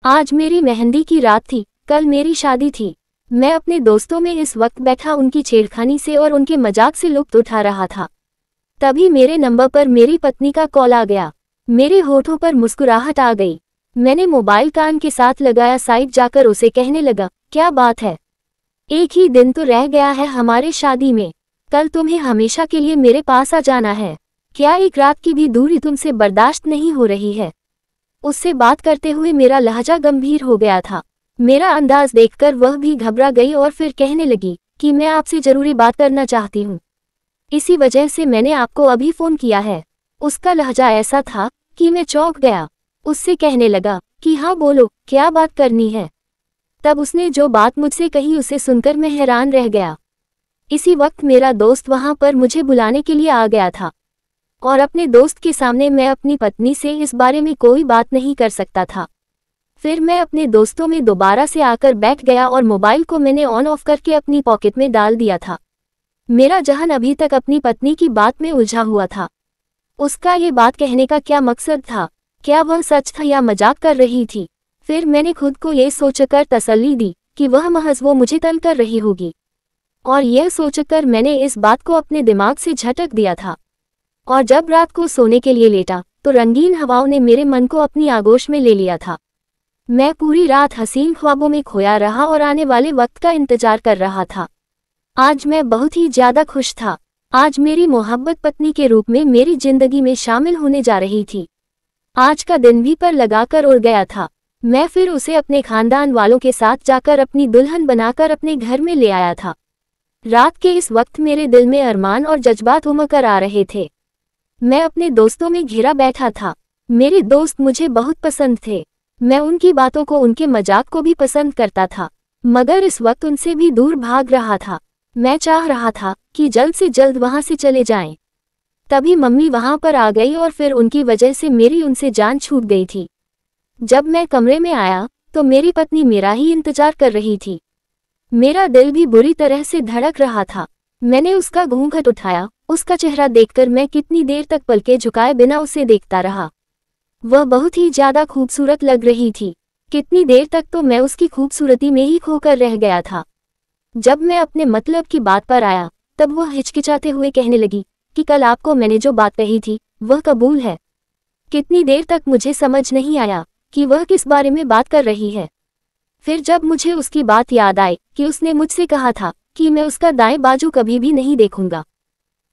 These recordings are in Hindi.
आज मेरी मेहंदी की रात थी, कल मेरी शादी थी। मैं अपने दोस्तों में इस वक्त बैठा उनकी छेड़खानी से और उनके मजाक से लुत्फ उठा रहा था। तभी मेरे नंबर पर मेरी पत्नी का कॉल आ गया। मेरे होठों पर मुस्कुराहट आ गई। मैंने मोबाइल कान के साथ लगाया, साइड जाकर उसे कहने लगा, क्या बात है? एक ही दिन तो रह गया है हमारे शादी में। कल तुम्हें हमेशा के लिए मेरे पास आ जाना है। क्या एक रात की भी दूरी तुमसे बर्दाश्त नहीं हो रही है? उससे बात करते हुए मेरा लहजा गंभीर हो गया था। मेरा अंदाज देखकर वह भी घबरा गई और फिर कहने लगी कि मैं आपसे जरूरी बात करना चाहती हूँ। इसी वजह से मैंने आपको अभी फोन किया है। उसका लहजा ऐसा था कि मैं चौंक गया। उससे कहने लगा कि हाँ बोलो, क्या बात करनी है? तब उसने जो बात मुझसे कही उसे सुनकर मैं हैरान रह गया। इसी वक्त मेरा दोस्त वहां पर मुझे बुलाने के लिए आ गया था और अपने दोस्त के सामने मैं अपनी पत्नी से इस बारे में कोई बात नहीं कर सकता था। फिर मैं अपने दोस्तों में दोबारा से आकर बैठ गया और मोबाइल को मैंने ऑन ऑफ करके अपनी पॉकेट में डाल दिया था। मेरा जहन अभी तक अपनी पत्नी की बात में उलझा हुआ था। उसका ये बात कहने का क्या मकसद था? क्या वह सच था या मजाक कर रही थी? फिर मैंने खुद को ये सोचकर तसल्ली दी कि वह महज वो मुझे तंग कर रही होगी, और यह सोचकर मैंने इस बात को अपने दिमाग से झटक दिया था। और जब रात को सोने के लिए लेटा तो रंगीन हवाओं ने मेरे मन को अपनी आगोश में ले लिया था। मैं पूरी रात हसीन ख्वाबों में खोया रहा और आने वाले वक्त का इंतजार कर रहा था। आज मैं बहुत ही ज्यादा खुश था। आज मेरी मोहब्बत पत्नी के रूप में मेरी जिंदगी में शामिल होने जा रही थी। आज का दिन भी पर लगाकर उड़ गया था। मैं फिर उसे अपने खानदान वालों के साथ जाकर अपनी दुल्हन बनाकर अपने घर में ले आया था। रात के इस वक्त मेरे दिल में अरमान और जज्बात उमड़ कर आ रहे थे। मैं अपने दोस्तों में घिरा बैठा था। मेरे दोस्त मुझे बहुत पसंद थे। मैं उनकी बातों को, उनके मजाक को भी पसंद करता था, मगर इस वक्त उनसे भी दूर भाग रहा था। मैं चाह रहा था कि जल्द से जल्द वहां से चले जाएं। तभी मम्मी वहां पर आ गई और फिर उनकी वजह से मेरी उनसे जान छूट गई थी। जब मैं कमरे में आया तो मेरी पत्नी मेरा ही इंतजार कर रही थी। मेरा दिल भी बुरी तरह से धड़क रहा था। मैंने उसका घूंघट उठाया। उसका चेहरा देखकर मैं कितनी देर तक पलके झुकाए बिना उसे देखता रहा। वह बहुत ही ज्यादा खूबसूरत लग रही थी। कितनी देर तक तो मैं उसकी खूबसूरती में ही खोकर रह गया था। जब मैं अपने मतलब की बात पर आया तब वह हिचकिचाते हुए कहने लगी कि कल आपको मैंने जो बात कही थी वह कबूल है। कितनी देर तक मुझे समझ नहीं आया कि वह किस बारे में बात कर रही है। फिर जब मुझे उसकी बात याद आई कि उसने मुझसे कहा था कि मैं उसका दाएं बाजू कभी भी नहीं देखूंगा,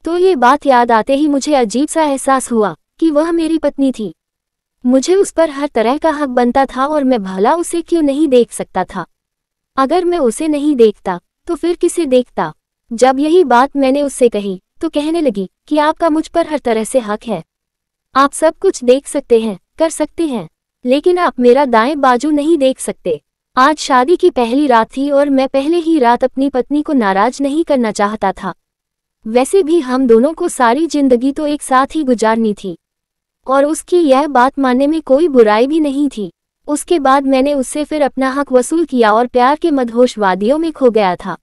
तो ये बात याद आते ही मुझे अजीब सा एहसास हुआ कि वह मेरी पत्नी थी। मुझे उस पर हर तरह का हक बनता था और मैं भला उसे क्यों नहीं देख सकता था? अगर मैं उसे नहीं देखता तो फिर किसे देखता? जब यही बात मैंने उससे कही तो कहने लगी कि आपका मुझ पर हर तरह से हक है। आप सब कुछ देख सकते हैं, कर सकते हैं, लेकिन आप मेरा दाएं बाजू नहीं देख सकते। आज शादी की पहली रात थी और मैं पहले ही रात अपनी पत्नी को नाराज नहीं करना चाहता था। वैसे भी हम दोनों को सारी जिंदगी तो एक साथ ही गुजारनी थी और उसकी यह बात मानने में कोई बुराई भी नहीं थी। उसके बाद मैंने उससे फिर अपना हक वसूल किया और प्यार के मदहोश वादियों में खो गया था।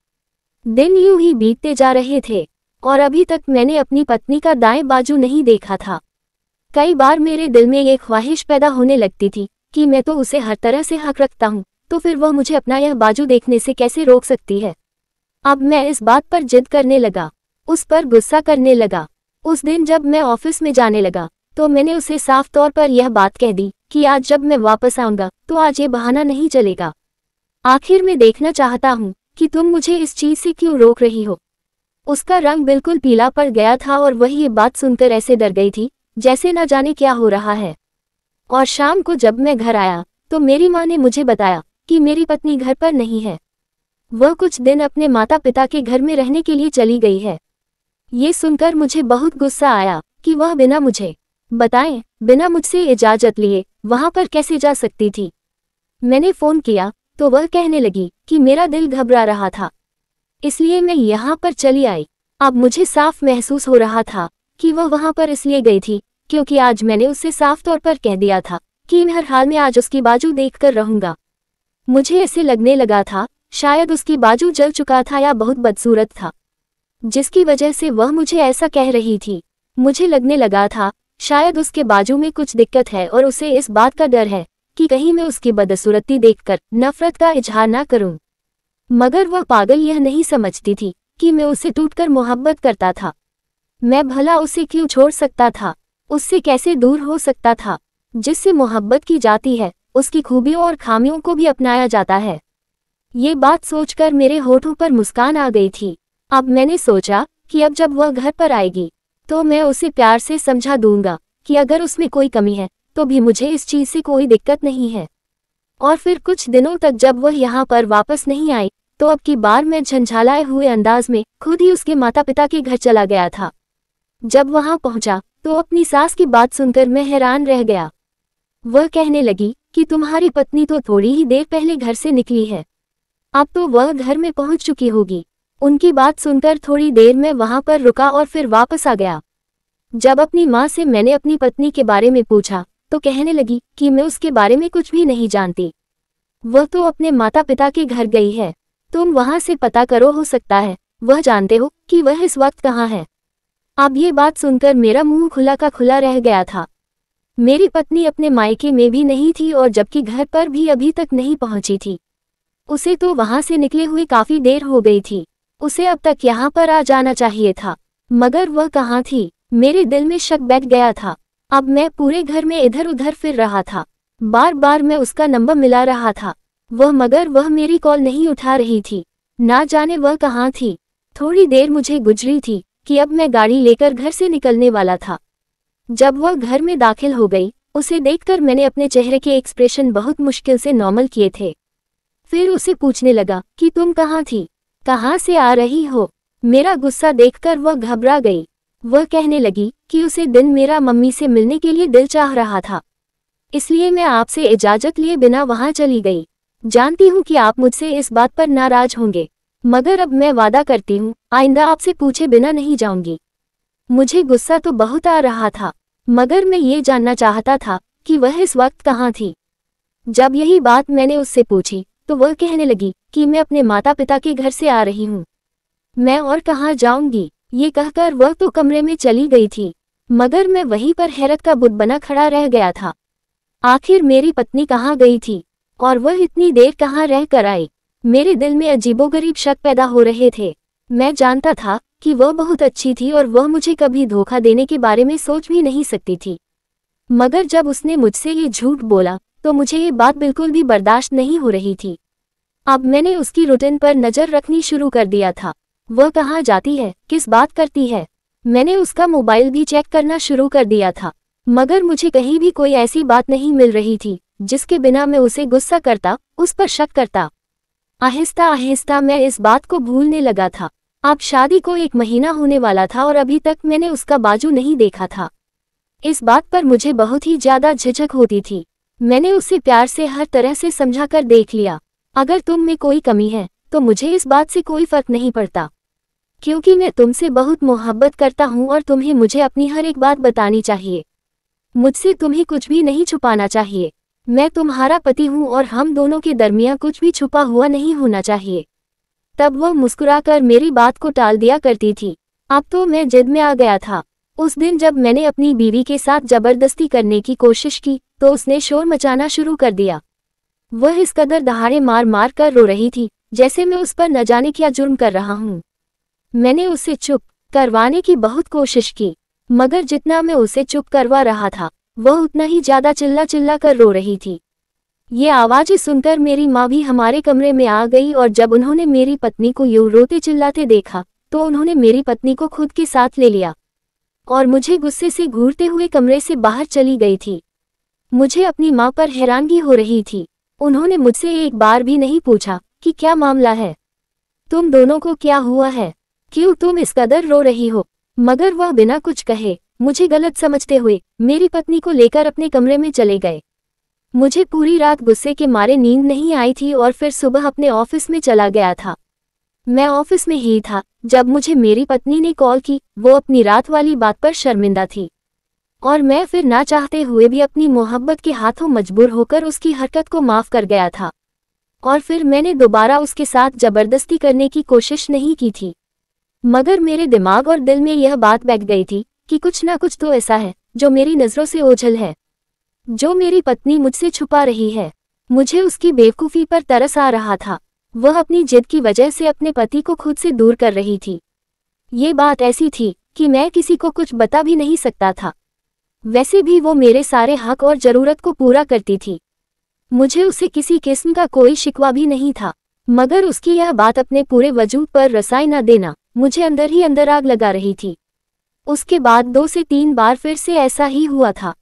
दिन यूं ही बीतते जा रहे थे और अभी तक मैंने अपनी पत्नी का दाएं बाजू नहीं देखा था। कई बार मेरे दिल में ये ख्वाहिश पैदा होने लगती थी कि मैं तो उसे हर तरह से हक रखता हूँ, तो फिर वह मुझे अपना यह बाजू देखने से कैसे रोक सकती है? अब मैं इस बात पर जिद करने लगा, उस पर गुस्सा करने लगा। उस दिन जब मैं ऑफिस में जाने लगा तो मैंने उसे साफ तौर पर यह बात कह दी कि आज जब मैं वापस आऊंगा तो आज ये बहाना नहीं चलेगा। आखिर मैं देखना चाहता हूँ कि तुम मुझे इस चीज से क्यों रोक रही हो। उसका रंग बिल्कुल पीला पड़ गया था और वह ये बात सुनकर ऐसे डर गई थी जैसे न जाने क्या हो रहा है। और शाम को जब मैं घर आया तो मेरी माँ ने मुझे बताया कि मेरी पत्नी घर पर नहीं है। वह कुछ दिन अपने माता पिता के घर में रहने के लिए चली गई है। ये सुनकर मुझे बहुत गुस्सा आया कि वह बिना मुझे बताएं, बिना मुझसे इजाजत लिए वहां पर कैसे जा सकती थी। मैंने फोन किया तो वह कहने लगी कि मेरा दिल घबरा रहा था, इसलिए मैं यहाँ पर चली आई। अब मुझे साफ महसूस हो रहा था कि वह वहां पर इसलिए गई थी क्योंकि आज मैंने उससे साफ तौर पर कह दिया था कि मैं हर हाल में आज उसकी बाजू देखकर रहूंगा। मुझे ऐसे लगने लगा था शायद उसकी बाजू जल चुका था या बहुत बदसूरत था, जिसकी वजह से वह मुझे ऐसा कह रही थी। मुझे लगने लगा था शायद उसके बाजू में कुछ दिक्कत है और उसे इस बात का डर है कि कहीं मैं उसकी बदसूरती देखकर नफरत का इजहार ना करूं। मगर वह पागल यह नहीं समझती थी कि मैं उसे टूटकर मोहब्बत करता था। मैं भला उसे क्यों छोड़ सकता था, उससे कैसे दूर हो सकता था। जिससे मोहब्बत की जाती है उसकी खूबियों और खामियों को भी अपनाया जाता है। ये बात सोचकर मेरे होठों पर मुस्कान आ गई थी। अब मैंने सोचा कि अब जब वह घर पर आएगी तो मैं उसे प्यार से समझा दूंगा कि अगर उसमें कोई कमी है तो भी मुझे इस चीज से कोई दिक्कत नहीं है। और फिर कुछ दिनों तक जब वह यहाँ पर वापस नहीं आई तो अब की बार मैं झंझालाए हुए अंदाज में खुद ही उसके माता पिता के घर चला गया था। जब वहां पहुंचा तो अपनी सास की बात सुनकर मैं हैरान रह गया। वह कहने लगी कि तुम्हारी पत्नी तो थोड़ी ही देर पहले घर से निकली है, अब तो वह घर में पहुंच चुकी होगी। उनकी बात सुनकर थोड़ी देर में वहां पर रुका और फिर वापस आ गया। जब अपनी माँ से मैंने अपनी पत्नी के बारे में पूछा तो कहने लगी कि मैं उसके बारे में कुछ भी नहीं जानती, वह तो अपने माता पिता के घर गई है, तुम वहां से पता करो, हो सकता है वह जानते हो कि वह इस वक्त कहाँ है। अब ये बात सुनकर मेरा मुंह खुला का खुला रह गया था। मेरी पत्नी अपने मायके में भी नहीं थी और जबकि घर पर भी अभी तक नहीं पहुंची थी। उसे तो वहां से निकले हुए काफी देर हो गई थी, उसे अब तक यहाँ पर आ जाना चाहिए था, मगर वह कहाँ थी। मेरे दिल में शक बैठ गया था। अब मैं पूरे घर में इधर उधर फिर रहा था, बार बार मैं उसका नंबर मिला रहा था मगर वह मेरी कॉल नहीं उठा रही थी। ना जाने वह कहाँ थी। थोड़ी देर मुझे गुजरी थी कि अब मैं गाड़ी लेकर घर से निकलने वाला था। जब वह घर में दाखिल हो गई उसे देखकर मैंने अपने चेहरे के एक्सप्रेशन बहुत मुश्किल से नॉर्मल किए थे। फिर उसे पूछने लगा कि तुम कहाँ थी, कहाँ से आ रही हो। मेरा गुस्सा देखकर वह घबरा गई। वह कहने लगी कि उसे दिन मेरा मम्मी से मिलने के लिए दिल चाह रहा था, इसलिए मैं आपसे इजाजत लिए बिना वहां चली गई। जानती हूँ कि आप मुझसे इस बात पर नाराज होंगे, मगर अब मैं वादा करती हूँ आइंदा आपसे पूछे बिना नहीं जाऊंगी। मुझे गुस्सा तो बहुत आ रहा था, मगर मैं ये जानना चाहता था कि वह इस वक्त कहाँ थी। जब यही बात मैंने उससे पूछी तो वह कहने लगी कि मैं अपने माता पिता के घर से आ रही हूँ, मैं और कहाँ जाऊंगी। ये कहकर वह तो कमरे में चली गई थी, मगर मैं वहीं पर हैरत का बुत बना खड़ा रह गया था। आखिर मेरी पत्नी कहाँ गई थी और वह इतनी देर कहाँ रह कर आई। मेरे दिल में अजीबोगरीब शक पैदा हो रहे थे। मैं जानता था कि वह बहुत अच्छी थी और वह मुझे कभी धोखा देने के बारे में सोच भी नहीं सकती थी, मगर जब उसने मुझसे ये झूठ बोला तो मुझे ये बात बिल्कुल भी बर्दाश्त नहीं हो रही थी। अब मैंने उसकी रूटीन पर नज़र रखनी शुरू कर दिया था। वह कहाँ जाती है, किस बात करती है। मैंने उसका मोबाइल भी चेक करना शुरू कर दिया था, मगर मुझे कहीं भी कोई ऐसी बात नहीं मिल रही थी जिसके बिना मैं उसे गुस्सा करता, उस पर शक करता। आहिस्ता आहिस्ता मैं इस बात को भूलने लगा था। अब शादी को 1 महीना होने वाला था और अभी तक मैंने उसका बाजू नहीं देखा था। इस बात पर मुझे बहुत ही ज्यादा झिझक होती थी। मैंने उसे प्यार से हर तरह से समझा कर देख लिया। अगर तुम में कोई कमी है तो मुझे इस बात से कोई फर्क नहीं पड़ता, क्योंकि मैं तुमसे बहुत मोहब्बत करता हूँ और तुम्हें मुझे अपनी हर एक बात बतानी चाहिए। मुझसे तुम्हें कुछ भी नहीं छुपाना चाहिए। मैं तुम्हारा पति हूँ और हम दोनों के दरमियान कुछ भी छुपा हुआ नहीं होना चाहिए। तब वह मुस्कुराकर मेरी बात को टाल दिया करती थी। अब तो मैं जिद में आ गया था। उस दिन जब मैंने अपनी बीवी के साथ जबरदस्ती करने की कोशिश की तो उसने शोर मचाना शुरू कर दिया। वह इस कदर दहाड़े मार मार कर रो रही थी जैसे मैं उस पर न जाने क्या जुर्म कर रहा हूँ। मैंने उसे चुप करवाने की बहुत कोशिश की, मगर जितना मैं उसे चुप करवा रहा था वह उतना ही ज्यादा चिल्ला चिल्ला कर रो रही थी। ये आवाज़ें सुनकर मेरी माँ भी हमारे कमरे में आ गई और जब उन्होंने मेरी पत्नी को यूं रोते चिल्लाते देखा तो उन्होंने मेरी पत्नी को खुद के साथ ले लिया और मुझे गुस्से से घूरते हुए कमरे से बाहर चली गई थी। मुझे अपनी माँ पर हैरानगी हो रही थी। उन्होंने मुझसे एक बार भी नहीं पूछा कि क्या मामला है, तुम दोनों को क्या हुआ है, क्यों तुम इस कदर रो रही हो। मगर वह बिना कुछ कहे मुझे गलत समझते हुए मेरी पत्नी को लेकर अपने कमरे में चले गए। मुझे पूरी रात गुस्से के मारे नींद नहीं आई थी और फिर सुबह अपने ऑफिस में चला गया था। मैं ऑफिस में ही था जब मुझे मेरी पत्नी ने कॉल की। वो अपनी रात वाली बात पर शर्मिंदा थी और मैं फिर ना चाहते हुए भी अपनी मोहब्बत के हाथों मजबूर होकर उसकी हरकत को माफ कर गया था और फिर मैंने दोबारा उसके साथ जबरदस्ती करने की कोशिश नहीं की थी। मगर मेरे दिमाग और दिल में यह बात बैठ गई थी कि कुछ ना कुछ तो ऐसा है जो मेरी नज़रों से ओझल है। जो मेरी पत्नी मुझसे छुपा रही है। मुझे उसकी बेवकूफ़ी पर तरस आ रहा था। वह अपनी जिद की वजह से अपने पति को खुद से दूर कर रही थी। ये बात ऐसी थी कि मैं किसी को कुछ बता भी नहीं सकता था। वैसे भी वो मेरे सारे हक और ज़रूरत को पूरा करती थी। मुझे उसे किसी किस्म का कोई शिकवा भी नहीं था, मगर उसकी यह बात अपने पूरे वजूद पर रसाई न देना मुझे अंदर ही अंदर आग लगा रही थी। उसके बाद 2 से 3 बार फिर से ऐसा ही हुआ था।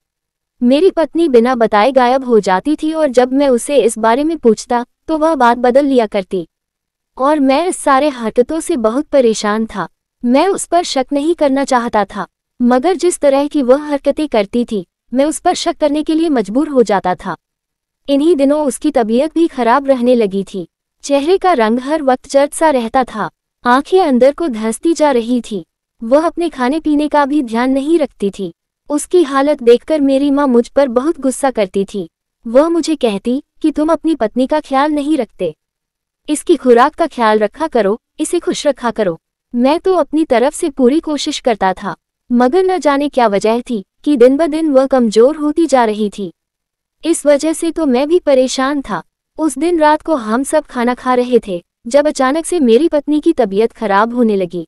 मेरी पत्नी बिना बताए गायब हो जाती थी और जब मैं उसे इस बारे में पूछता तो वह बात बदल लिया करती। और मैं इस सारे हरकतों से बहुत परेशान था। मैं उस पर शक नहीं करना चाहता था, मगर जिस तरह की वह हरकतें करती थी मैं उस पर शक करने के लिए मजबूर हो जाता था। इन्हीं दिनों उसकी तबीयत भी खराब रहने लगी थी। चेहरे का रंग हर वक्त जर्द सा रहता था, आंखें अंदर को धंसती जा रही थी। वह अपने खाने पीने का भी ध्यान नहीं रखती थी। उसकी हालत देखकर मेरी माँ मुझ पर बहुत गुस्सा करती थी। वह मुझे कहती कि तुम अपनी पत्नी का ख्याल नहीं रखते, इसकी खुराक का ख्याल रखा करो, इसे खुश रखा करो। मैं तो अपनी तरफ से पूरी कोशिश करता था, मगर न जाने क्या वजह थी कि दिन ब दिन वह कमजोर होती जा रही थी। इस वजह से तो मैं भी परेशान था। उस दिन रात को हम सब खाना खा रहे थे जब अचानक से मेरी पत्नी की तबीयत खराब होने लगी।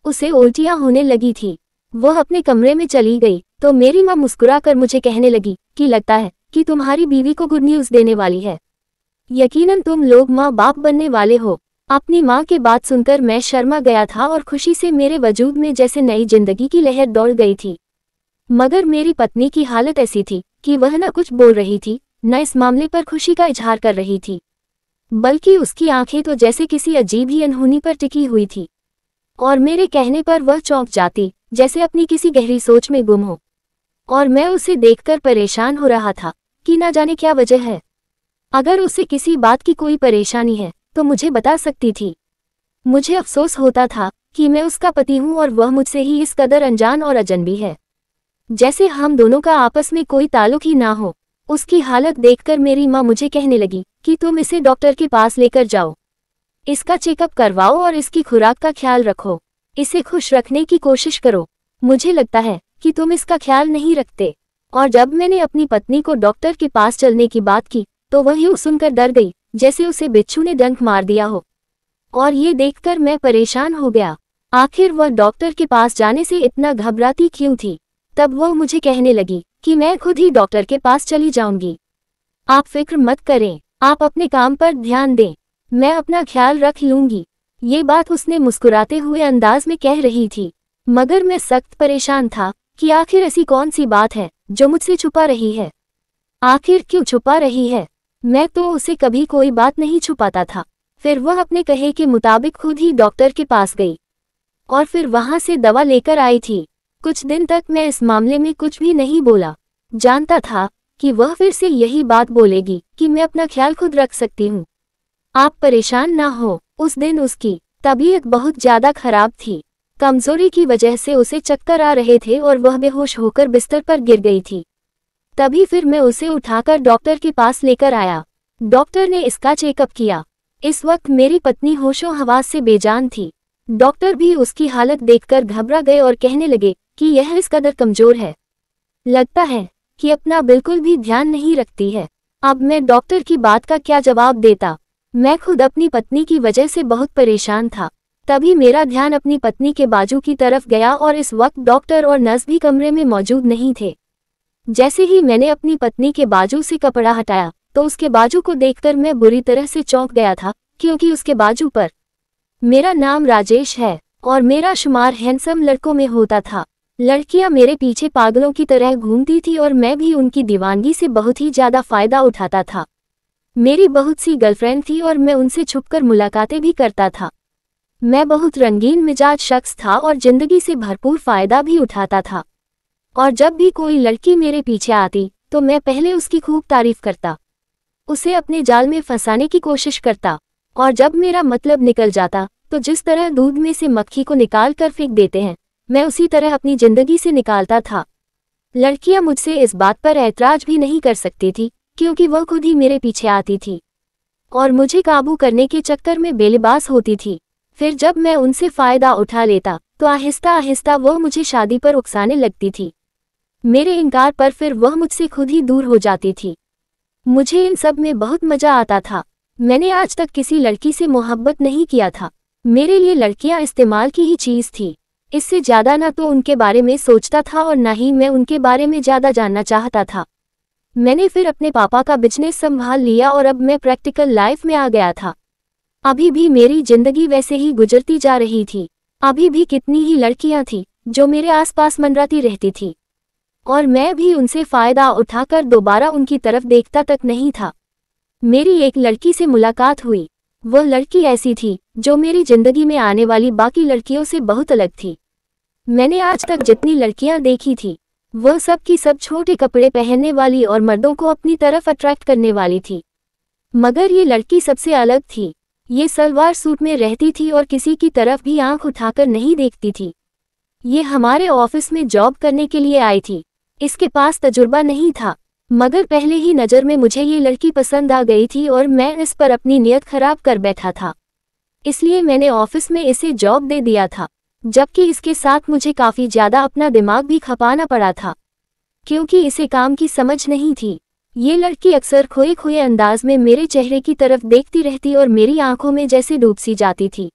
उसे उल्टियां होने लगी थी। वह अपने कमरे में चली गई तो मेरी माँ मुस्कुराकर मुझे कहने लगी कि लगता है कि तुम्हारी बीवी को गुड न्यूज़ देने वाली है। यकीनन तुम लोग माँ बाप बनने वाले हो। अपनी माँ की बात सुनकर मैं शर्मा गया था और खुशी से मेरे वजूद में जैसे नई जिंदगी की लहर दौड़ गई थी। मगर मेरी पत्नी की हालत ऐसी थी कि वह न कुछ बोल रही थी, न इस मामले पर खुशी का इजहार कर रही थी, बल्कि उसकी आंखें तो जैसे किसी अजीब ही अनहोनी पर टिकी हुई थी। और मेरे कहने पर वह चौंक जाती, जैसे अपनी किसी गहरी सोच में गुम हो। और मैं उसे देखकर परेशान हो रहा था कि न जाने क्या वजह है। अगर उसे किसी बात की कोई परेशानी है तो मुझे बता सकती थी। मुझे अफसोस होता था कि मैं उसका पति हूं और वह मुझसे ही इस कदर अनजान और अजनबी है, जैसे हम दोनों का आपस में कोई ताल्लुक ही ना हो। उसकी हालत देखकर मेरी माँ मुझे कहने लगी कि तुम इसे डॉक्टर के पास लेकर जाओ, इसका चेकअप करवाओ और इसकी खुराक का ख्याल रखो, इसे खुश रखने की कोशिश करो। मुझे लगता है कि तुम इसका ख्याल नहीं रखते। और जब मैंने अपनी पत्नी को डॉक्टर के पास चलने की बात की तो वह यूं सुनकर डर गई जैसे उसे बिच्छू ने डंक मार दिया हो। और ये देखकर मैं परेशान हो गया। आखिर वह डॉक्टर के पास जाने से इतना घबराती क्यों थी। तब वह मुझे कहने लगी कि मैं खुद ही डॉक्टर के पास चली जाऊंगी, आप फिक्र मत करें, आप अपने काम पर ध्यान दें, मैं अपना ख्याल रख लूंगी। ये बात उसने मुस्कुराते हुए अंदाज में कह रही थी, मगर मैं सख्त परेशान था कि आखिर ऐसी कौन सी बात है जो मुझसे छुपा रही है। आखिर क्यों छुपा रही है। मैं तो उसे कभी कोई बात नहीं छुपाता था। फिर वह अपने कहे के मुताबिक खुद ही डॉक्टर के पास गई और फिर वहां से दवा लेकर आई थी। कुछ दिन तक मैं इस मामले में कुछ भी नहीं बोला। जानता था कि वह फिर से यही बात बोलेगी कि मैं अपना ख्याल खुद रख सकती हूँ, आप परेशान ना हो। उस दिन उसकी तबीयत बहुत ज्यादा खराब थी। कमजोरी की वजह से उसे चक्कर आ रहे थे और वह बेहोश होकर बिस्तर पर गिर गई थी। तभी फिर मैं उसे उठाकर डॉक्टर के पास लेकर आया। डॉक्टर ने इसका चेकअप किया। इस वक्त मेरी पत्नी होशो हवास से बेजान थी। डॉक्टर भी उसकी हालत देखकर घबरा गए और कहने लगे कि यह इस कदर कमजोर है, लगता है कि अपना बिल्कुल भी ध्यान नहीं रखती है। अब मैं डॉक्टर की बात का क्या जवाब देता। मैं खुद अपनी पत्नी की वजह से बहुत परेशान था। तभी मेरा ध्यान अपनी पत्नी के बाजू की तरफ गया और इस वक्त डॉक्टर और नर्स भी कमरे में मौजूद नहीं थे। जैसे ही मैंने अपनी पत्नी के बाजू से कपड़ा हटाया तो उसके बाजू को देखकर मैं बुरी तरह से चौंक गया था, क्योंकि उसके बाजू पर मेरा नाम राजेश है और मेरा शुमार हैंडसम लड़कों में होता था। लड़कियां मेरे पीछे पागलों की तरह घूमती थी और मैं भी उनकी दीवानगी से बहुत ही ज्यादा फायदा उठाता था। मेरी बहुत सी गर्लफ्रेंड थी और मैं उनसे छुपकर मुलाकातें भी करता था। मैं बहुत रंगीन मिजाज शख्स था और जिंदगी से भरपूर फायदा भी उठाता था। और जब भी कोई लड़की मेरे पीछे आती तो मैं पहले उसकी खूब तारीफ करता, उसे अपने जाल में फंसाने की कोशिश करता। और जब मेरा मतलब निकल जाता तो जिस तरह दूध में से मक्खी को निकाल कर फेंक देते हैं, मैं उसी तरह अपनी जिंदगी से निकालता था। लड़कियां मुझसे इस बात पर ऐतराज भी नहीं कर सकती थी, क्योंकि वह खुद ही मेरे पीछे आती थी और मुझे काबू करने के चक्कर में बेलिबास होती थी। फिर जब मैं उनसे फायदा उठा लेता तो आहिस्ता आहिस्ता वो मुझे शादी पर उकसाने लगती थी। मेरे इनकार पर फिर वह मुझसे खुद ही दूर हो जाती थी। मुझे इन सब में बहुत मजा आता था। मैंने आज तक किसी लड़की से मोहब्बत नहीं किया था। मेरे लिए लड़कियां इस्तेमाल की ही चीज़ थी। इससे ज़्यादा ना तो उनके बारे में सोचता था और ना ही मैं उनके बारे में ज़्यादा जानना चाहता था। मैंने फिर अपने पापा का बिजनेस संभाल लिया और अब मैं प्रैक्टिकल लाइफ में आ गया था। अभी भी मेरी जिंदगी वैसे ही गुजरती जा रही थी। अभी भी कितनी ही लड़कियां थीं जो मेरे आसपास मंडराती रहती थी और मैं भी उनसे फ़ायदा उठाकर दोबारा उनकी तरफ देखता तक नहीं था। मेरी एक लड़की से मुलाकात हुई। वह लड़की ऐसी थी जो मेरी जिंदगी में आने वाली बाकी लड़कियों से बहुत अलग थी। मैंने आज तक जितनी लड़कियां देखी थी वह सब की सब छोटे कपड़े पहनने वाली और मर्दों को अपनी तरफ अट्रैक्ट करने वाली थी। मगर ये लड़की सबसे अलग थी। ये सलवार सूट में रहती थी और किसी की तरफ भी आंख उठाकर नहीं देखती थी। ये हमारे ऑफिस में जॉब करने के लिए आई थी। इसके पास तजुर्बा नहीं था, मगर पहले ही नज़र में मुझे ये लड़की पसंद आ गई थी और मैं इस पर अपनी नीयत खराब कर बैठा था। इसलिए मैंने ऑफिस में इसे जॉब दे दिया था, जबकि इसके साथ मुझे काफ़ी ज़्यादा अपना दिमाग भी खपाना पड़ा था, क्योंकि इसे काम की समझ नहीं थी। ये लड़की अक्सर खोए खोए अंदाज में मेरे चेहरे की तरफ देखती रहती और मेरी आंखों में जैसे डूब सी जाती थी,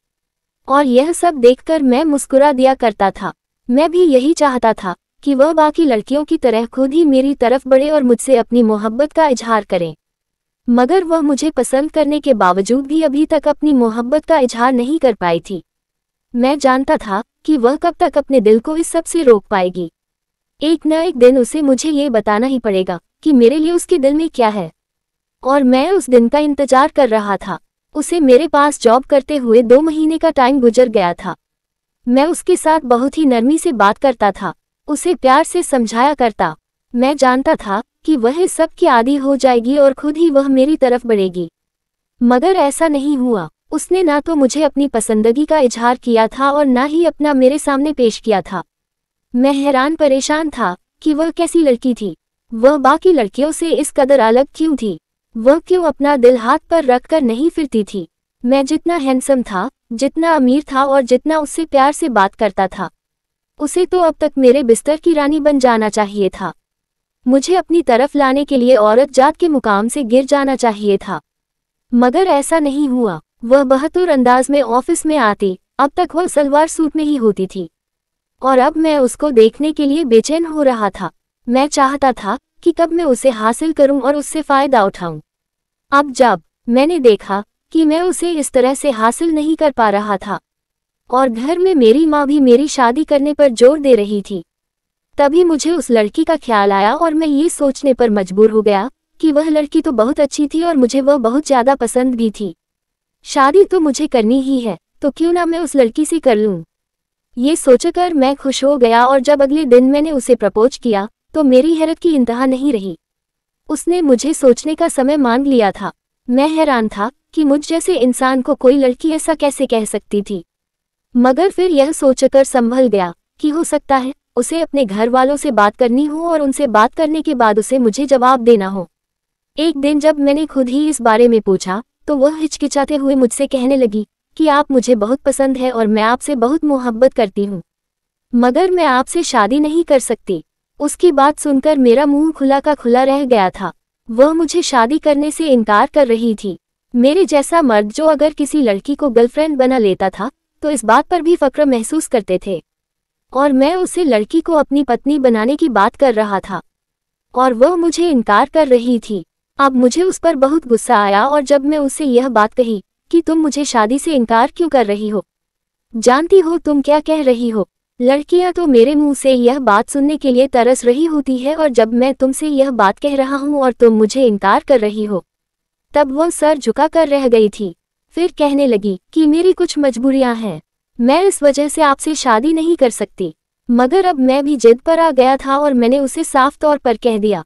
और यह सब देखकर मैं मुस्कुरा दिया करता था। मैं भी यही चाहता था कि वह बाकी लड़कियों की तरह खुद ही मेरी तरफ बढ़े और मुझसे अपनी मोहब्बत का इजहार करे, मगर वह मुझे पसंद करने के बावजूद भी अभी तक अपनी मोहब्बत का इजहार नहीं कर पाई थी। मैं जानता था कि वह कब तक अपने दिल को इस सब से रोक पाएगी। एक न एक दिन उसे मुझे ये बताना ही पड़ेगा कि मेरे लिए उसके दिल में क्या है, और मैं उस दिन का इंतजार कर रहा था। उसे मेरे पास जॉब करते हुए 2 महीने का टाइम गुजर गया था। मैं उसके साथ बहुत ही नरमी से बात करता था, उसे प्यार से समझाया करता। मैं जानता था कि वह इस सब की आदी हो जाएगी और खुद ही वह मेरी तरफ बढ़ेगी, मगर ऐसा नहीं हुआ। उसने ना तो मुझे अपनी पसंदगी का इजहार किया था और ना ही अपना मेरे सामने पेश किया था। मैं हैरान परेशान था कि वह कैसी लड़की थी। वह बाकी लड़कियों से इस कदर अलग क्यों थी? वह क्यों अपना दिल हाथ पर रखकर नहीं फिरती थी? मैं जितना हैंडसम था, जितना अमीर था और जितना उससे प्यार से बात करता था, उसे तो अब तक मेरे बिस्तर की रानी बन जाना चाहिए था। मुझे अपनी तरफ लाने के लिए औरत जात के मुकाम से गिर जाना चाहिए था, मगर ऐसा नहीं हुआ। वह बहादुर अंदाज में ऑफिस में आती। अब तक वह सलवार सूट में ही होती थी और अब मैं उसको देखने के लिए बेचैन हो रहा था। मैं चाहता था कि कब मैं उसे हासिल करूं और उससे फ़ायदा उठाऊं। अब जब मैंने देखा कि मैं उसे इस तरह से हासिल नहीं कर पा रहा था और घर में मेरी माँ भी मेरी शादी करने पर जोर दे रही थी, तभी मुझे उस लड़की का ख्याल आया और मैं ये सोचने पर मजबूर हो गया कि वह लड़की तो बहुत अच्छी थी और मुझे वह बहुत ज़्यादा पसंद भी थी। शादी तो मुझे करनी ही है, तो क्यों ना मैं उस लड़की से कर लूं। ये सोचकर मैं खुश हो गया और जब अगले दिन मैंने उसे प्रपोज किया तो मेरी हैरत की इंतहा नहीं रही। उसने मुझे सोचने का समय मांग लिया था। मैं हैरान था कि मुझ जैसे इंसान को कोई लड़की ऐसा कैसे कह सकती थी, मगर फिर यह सोचकर संभल गया कि हो सकता है उसे अपने घर वालों से बात करनी हो और उनसे बात करने के बाद उसे मुझे जवाब देना हो। एक दिन जब मैंने खुद ही इस बारे में पूछा तो वह हिचकिचाते हुए मुझसे कहने लगी कि आप मुझे बहुत पसंद है और मैं आपसे बहुत मोहब्बत करती हूँ, मगर मैं आपसे शादी नहीं कर सकती। उसकी बात सुनकर मेरा मुंह खुला का खुला रह गया था। वह मुझे शादी करने से इनकार कर रही थी। मेरे जैसा मर्द जो अगर किसी लड़की को गर्लफ्रेंड बना लेता था तो इस बात पर भी फक्र महसूस करते थे, और मैं उसे लड़की को अपनी पत्नी बनाने की बात कर रहा था और वह मुझे इनकार कर रही थी। अब मुझे उस पर बहुत गुस्सा आया और जब मैं उससे यह बात कही कि तुम मुझे शादी से इनकार क्यों कर रही हो, जानती हो तुम क्या कह रही हो? लड़कियां तो मेरे मुंह से यह बात सुनने के लिए तरस रही होती है, और जब मैं तुमसे यह बात कह रहा हूं और तुम मुझे इनकार कर रही हो, तब वह सर झुका कर रह गई थी। फिर कहने लगी कि मेरी कुछ मजबूरियां हैं, मैं इस वजह से आपसे शादी नहीं कर सकती। मगर अब मैं भी जिद पर आ गया था और मैंने उसे साफ तौर पर कह दिया,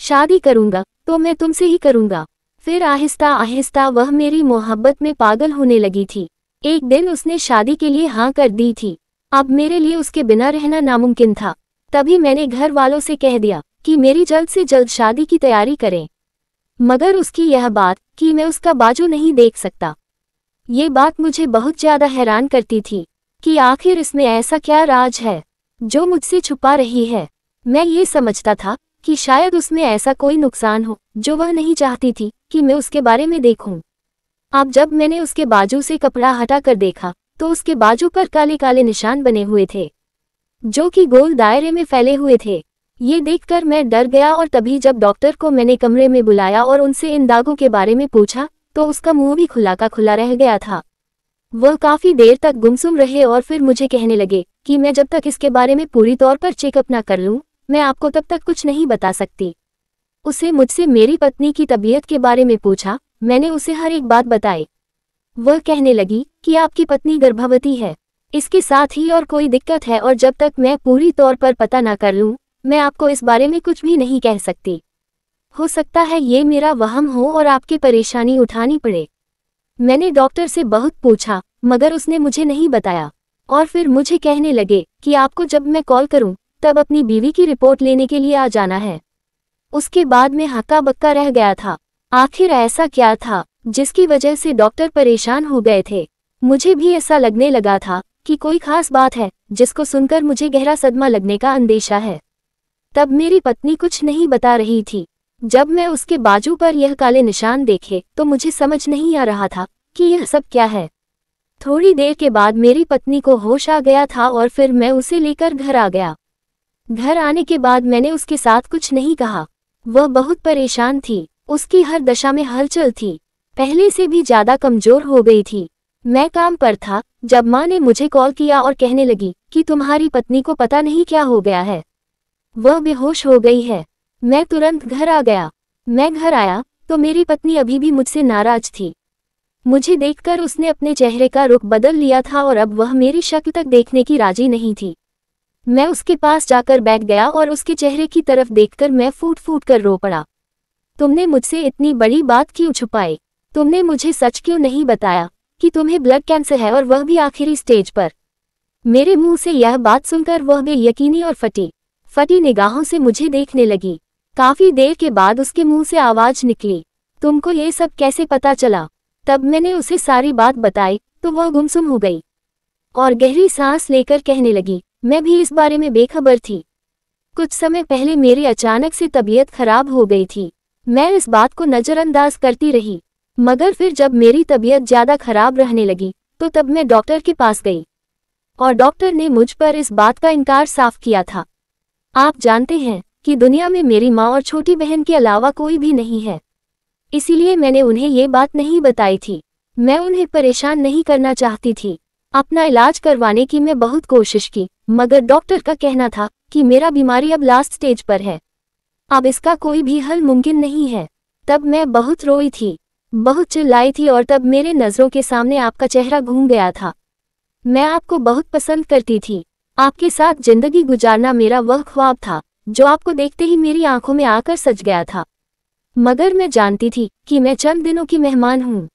शादी करूंगा तो मैं तुमसे ही करूंगा। फिर आहिस्ता आहिस्ता वह मेरी मोहब्बत में पागल होने लगी थी। एक दिन उसने शादी के लिए हाँ कर दी थी। अब मेरे लिए उसके बिना रहना नामुमकिन था। तभी मैंने घर वालों से कह दिया कि मेरी जल्द से जल्द शादी की तैयारी करें, मगर उसकी यह बात कि मैं उसका बाजू नहीं देख सकता, ये बात मुझे बहुत ज़्यादा हैरान करती थी कि आखिर इसमें ऐसा क्या राज है जो मुझसे छुपा रही है। मैं ये समझता था कि शायद उसमें ऐसा कोई नुकसान हो जो वह नहीं चाहती थी कि मैं उसके बारे में देखूं। अब जब मैंने उसके बाजू से कपड़ा हटाकर देखा तो उसके बाजू पर काले काले निशान बने हुए थे, जो कि गोल दायरे में फैले हुए थे। ये देखकर मैं डर गया और तभी जब डॉक्टर को मैंने कमरे में बुलाया और उनसे इन दागों के बारे में पूछा तो उसका मुंह भी खुला का खुला रह गया था। वह काफी देर तक गुमसुम रहे और फिर मुझे कहने लगे कि मैं जब तक इसके बारे में पूरी तौर पर चेकअप ना कर लूं, मैं आपको तब तक कुछ नहीं बता सकती। उसे मुझसे मेरी पत्नी की तबीयत के बारे में पूछा। मैंने उसे हर एक बात बताई। वह कहने लगी कि आपकी पत्नी गर्भवती है, इसके साथ ही और कोई दिक्कत है और जब तक मैं पूरी तौर पर पता ना कर लूं, मैं आपको इस बारे में कुछ भी नहीं कह सकती। हो सकता है ये मेरा वहम हो और आपकी परेशानी उठानी पड़े। मैंने डॉक्टर से बहुत पूछा मगर उसने मुझे नहीं बताया और फिर मुझे कहने लगे कि आपको जब मैं कॉल करूं तब अपनी बीवी की रिपोर्ट लेने के लिए आ जाना है। उसके बाद मैं हक्का बक्का रह गया था। आखिर ऐसा क्या था जिसकी वजह से डॉक्टर परेशान हो गए थे? मुझे भी ऐसा लगने लगा था कि कोई खास बात है जिसको सुनकर मुझे गहरा सदमा लगने का अंदेशा है। तब मेरी पत्नी कुछ नहीं बता रही थी। जब मैं उसके बाजू पर यह काले निशान देखे तो मुझे समझ नहीं आ रहा था कि यह सब क्या है। थोड़ी देर के बाद मेरी पत्नी को होश आ गया था और फिर मैं उसे लेकर घर आ गया। घर आने के बाद मैंने उसके साथ कुछ नहीं कहा। वह बहुत परेशान थी, उसकी हर दशा में हलचल थी, पहले से भी ज्यादा कमजोर हो गई थी। मैं काम पर था जब माँ ने मुझे कॉल किया और कहने लगी कि तुम्हारी पत्नी को पता नहीं क्या हो गया है, वह बेहोश हो गई है। मैं तुरंत घर आ गया। मैं घर आया तो मेरी पत्नी अभी भी मुझसे नाराज थी। मुझे देखकर उसने अपने चेहरे का रुख बदल लिया था और अब वह मेरी शक्ल तक देखने की राजी नहीं थी। मैं उसके पास जाकर बैठ गया और उसके चेहरे की तरफ देखकर मैं फूट फूट कर रो पड़ा। तुमने मुझसे इतनी बड़ी बात क्यों छुपाई? तुमने मुझे सच क्यों नहीं बताया कि तुम्हें ब्लड कैंसर है और वह भी आखिरी स्टेज पर? मेरे मुंह से यह बात सुनकर वह बेयकीनी और फटी निगाहों से मुझे देखने लगी। काफी देर के बाद उसके मुंह से आवाज निकली, तुमको ये सब कैसे पता चला? तब मैंने उसे सारी बात बताई तो वह गुमसुम हो गई और गहरी सांस लेकर कहने लगी, मैं भी इस बारे में बेखबर थी। कुछ समय पहले मेरी अचानक से तबीयत खराब हो गई थी। मैं इस बात को नजरअंदाज करती रही, मगर फिर जब मेरी तबीयत ज्यादा खराब रहने लगी तो तब मैं डॉक्टर के पास गई और डॉक्टर ने मुझ पर इस बात का इनकार साफ किया था। आप जानते हैं कि दुनिया में मेरी माँ और छोटी बहन के अलावा कोई भी नहीं है, इसीलिए मैंने उन्हें ये बात नहीं बताई थी। मैं उन्हें परेशान नहीं करना चाहती थी। अपना इलाज करवाने की मैं बहुत कोशिश की, मगर डॉक्टर का कहना था कि मेरा बीमारी अब लास्ट स्टेज पर है, अब इसका कोई भी हल मुमकिन नहीं है। तब मैं बहुत रोई थी, बहुत चिल्लाई थी और तब मेरे नज़रों के सामने आपका चेहरा घूम गया था। मैं आपको बहुत पसंद करती थी। आपके साथ जिंदगी गुजारना मेरा वह ख्वाब था जो आपको देखते ही मेरी आंखों में आकर सज गया था। मगर मैं जानती थी कि मैं चंद दिनों की मेहमान हूँ।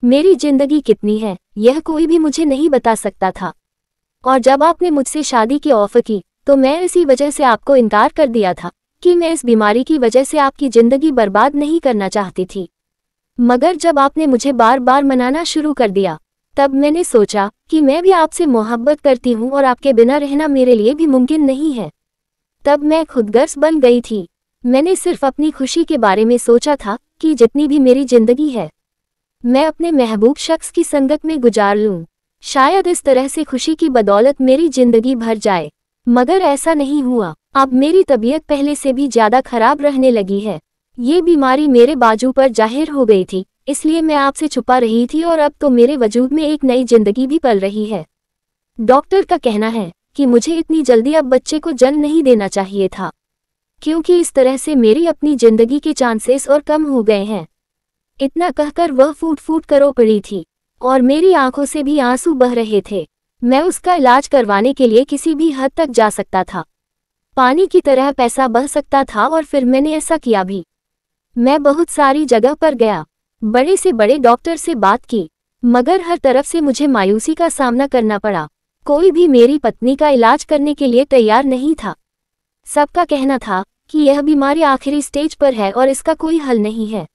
मेरी जिंदगी कितनी है यह कोई भी मुझे नहीं बता सकता था। और जब आपने मुझसे शादी की ऑफर की तो मैं इसी वजह से आपको इनकार कर दिया था कि मैं इस बीमारी की वजह से आपकी जिंदगी बर्बाद नहीं करना चाहती थी। मगर जब आपने मुझे बार बार मनाना शुरू कर दिया तब मैंने सोचा कि मैं भी आपसे मोहब्बत करती हूँ और आपके बिना रहना मेरे लिए भी मुमकिन नहीं है। तब मैं खुदगर्ज बन गई थी। मैंने सिर्फ अपनी खुशी के बारे में सोचा था कि जितनी भी मेरी जिंदगी है मैं अपने महबूब शख्स की संगत में गुजार लूं। शायद इस तरह से खुशी की बदौलत मेरी जिंदगी भर जाए, मगर ऐसा नहीं हुआ। अब मेरी तबीयत पहले से भी ज्यादा खराब रहने लगी है। ये बीमारी मेरे बाजू पर जाहिर हो गई थी, इसलिए मैं आपसे छुपा रही थी और अब तो मेरे वजूद में एक नई जिंदगी भी पल रही है। डॉक्टर का कहना है कि मुझे इतनी जल्दी अब बच्चे को जन्म नहीं देना चाहिए था, क्योंकि इस तरह से मेरी अपनी जिंदगी के चांसेस और कम हो गए हैं। इतना कहकर वह फूट फूट कर रो पड़ी थी और मेरी आंखों से भी आंसू बह रहे थे। मैं उसका इलाज करवाने के लिए किसी भी हद तक जा सकता था, पानी की तरह पैसा बह सकता था और फिर मैंने ऐसा किया भी। मैं बहुत सारी जगह पर गया, बड़े से बड़े डॉक्टर से बात की, मगर हर तरफ से मुझे मायूसी का सामना करना पड़ा। कोई भी मेरी पत्नी का इलाज करने के लिए तैयार नहीं था। सबका कहना था कि यह बीमारी आखिरी स्टेज पर है और इसका कोई हल नहीं है।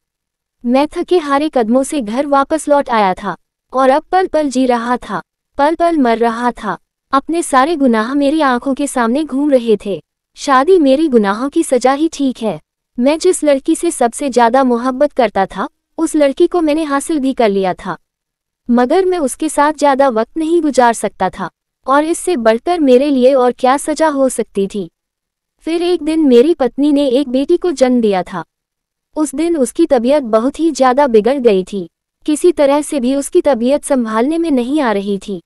मैं थके हारे कदमों से घर वापस लौट आया था और अब पल पल जी रहा था, पल पल मर रहा था। अपने सारे गुनाह मेरी आंखों के सामने घूम रहे थे। शादी मेरी गुनाहों की सजा ही ठीक है। मैं जिस लड़की से सबसे ज्यादा मोहब्बत करता था, उस लड़की को मैंने हासिल भी कर लिया था, मगर मैं उसके साथ ज्यादा वक्त नहीं गुजार सकता था, और इससे बढ़कर मेरे लिए और क्या सजा हो सकती थी। फिर एक दिन मेरी पत्नी ने एक बेटी को जन्म दिया था। उस दिन उसकी तबीयत बहुत ही ज्यादा बिगड़ गई थी। किसी तरह से भी उसकी तबीयत संभालने में नहीं आ रही थी,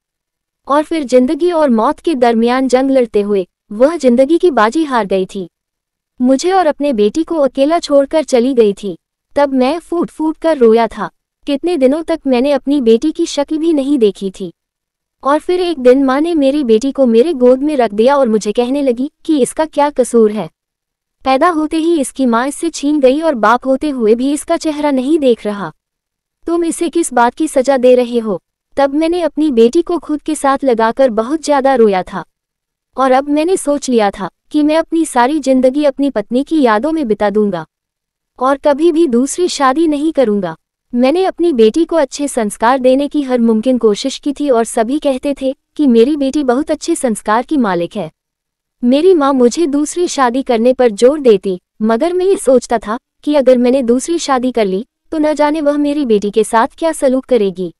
और फिर जिंदगी और मौत के दरमियान जंग लड़ते हुए वह जिंदगी की बाजी हार गई थी। मुझे और अपने बेटी को अकेला छोड़कर चली गई थी। तब मैं फूट फूट कर रोया था। कितने दिनों तक मैंने अपनी बेटी की शक्ल भी नहीं देखी थी। और फिर एक दिन माँ ने मेरी बेटी को मेरे गोद में रख दिया और मुझे कहने लगी कि इसका क्या कसूर है। पैदा होते ही इसकी माँ इससे छीन गई और बाप होते हुए भी इसका चेहरा नहीं देख रहा। तुम इसे किस बात की सजा दे रहे हो? तब मैंने अपनी बेटी को खुद के साथ लगाकर बहुत ज्यादा रोया था, और अब मैंने सोच लिया था कि मैं अपनी सारी जिंदगी अपनी पत्नी की यादों में बिता दूंगा और कभी भी दूसरी शादी नहीं करूंगा। मैंने अपनी बेटी को अच्छे संस्कार देने की हर मुमकिन कोशिश की थी और सभी कहते थे कि मेरी बेटी बहुत अच्छे संस्कार की मालिक है। मेरी माँ मुझे दूसरी शादी करने पर जोर देती, मगर मैं ये सोचता था कि अगर मैंने दूसरी शादी कर ली तो न जाने वह मेरी बेटी के साथ क्या सलूक करेगी,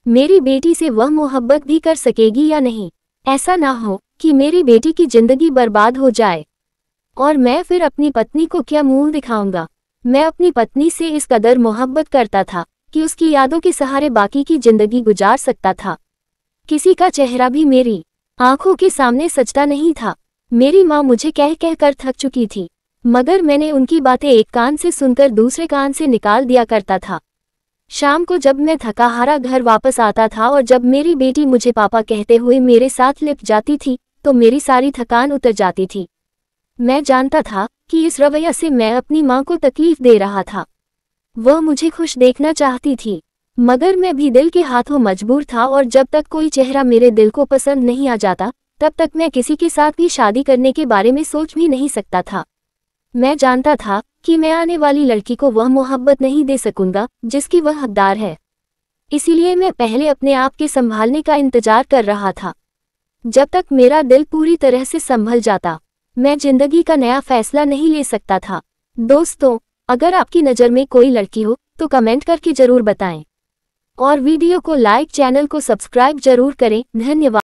मेरी बेटी से वह मोहब्बत भी कर सकेगी या नहीं। ऐसा ना हो कि मेरी बेटी की जिंदगी बर्बाद हो जाए, और मैं फिर अपनी पत्नी को क्या मुंह दिखाऊंगा। मैं अपनी पत्नी से इस कदर मोहब्बत करता था कि उसकी यादों के सहारे बाकी की जिंदगी गुजार सकता था। किसी का चेहरा भी मेरी आंखों के सामने सजता नहीं था। मेरी माँ मुझे कह कह कर थक चुकी थी, मगर मैंने उनकी बातें एक कान से सुनकर दूसरे कान से निकाल दिया करता था। शाम को जब मैं थका हारा घर वापस आता था और जब मेरी बेटी मुझे पापा कहते हुए मेरे साथ लिपट जाती थी तो मेरी सारी थकान उतर जाती थी। मैं जानता था कि इस रवैया से मैं अपनी माँ को तकलीफ दे रहा था। वह मुझे खुश देखना चाहती थी, मगर मैं भी दिल के हाथों मजबूर था, और जब तक कोई चेहरा मेरे दिल को पसंद नहीं आ जाता तब तक मैं किसी के साथ भी शादी करने के बारे में सोच भी नहीं सकता था। मैं जानता था कि मैं आने वाली लड़की को वह मोहब्बत नहीं दे सकूंगा जिसकी वह हकदार है। इसीलिए मैं पहले अपने आप के संभालने का इंतजार कर रहा था। जब तक मेरा दिल पूरी तरह से संभल जाता, मैं जिंदगी का नया फैसला नहीं ले सकता था। दोस्तों, अगर आपकी नज़र में कोई लड़की हो तो कमेंट करके जरूर बताएं, और वीडियो को लाइक, चैनल को सब्सक्राइब जरूर करें। धन्यवाद।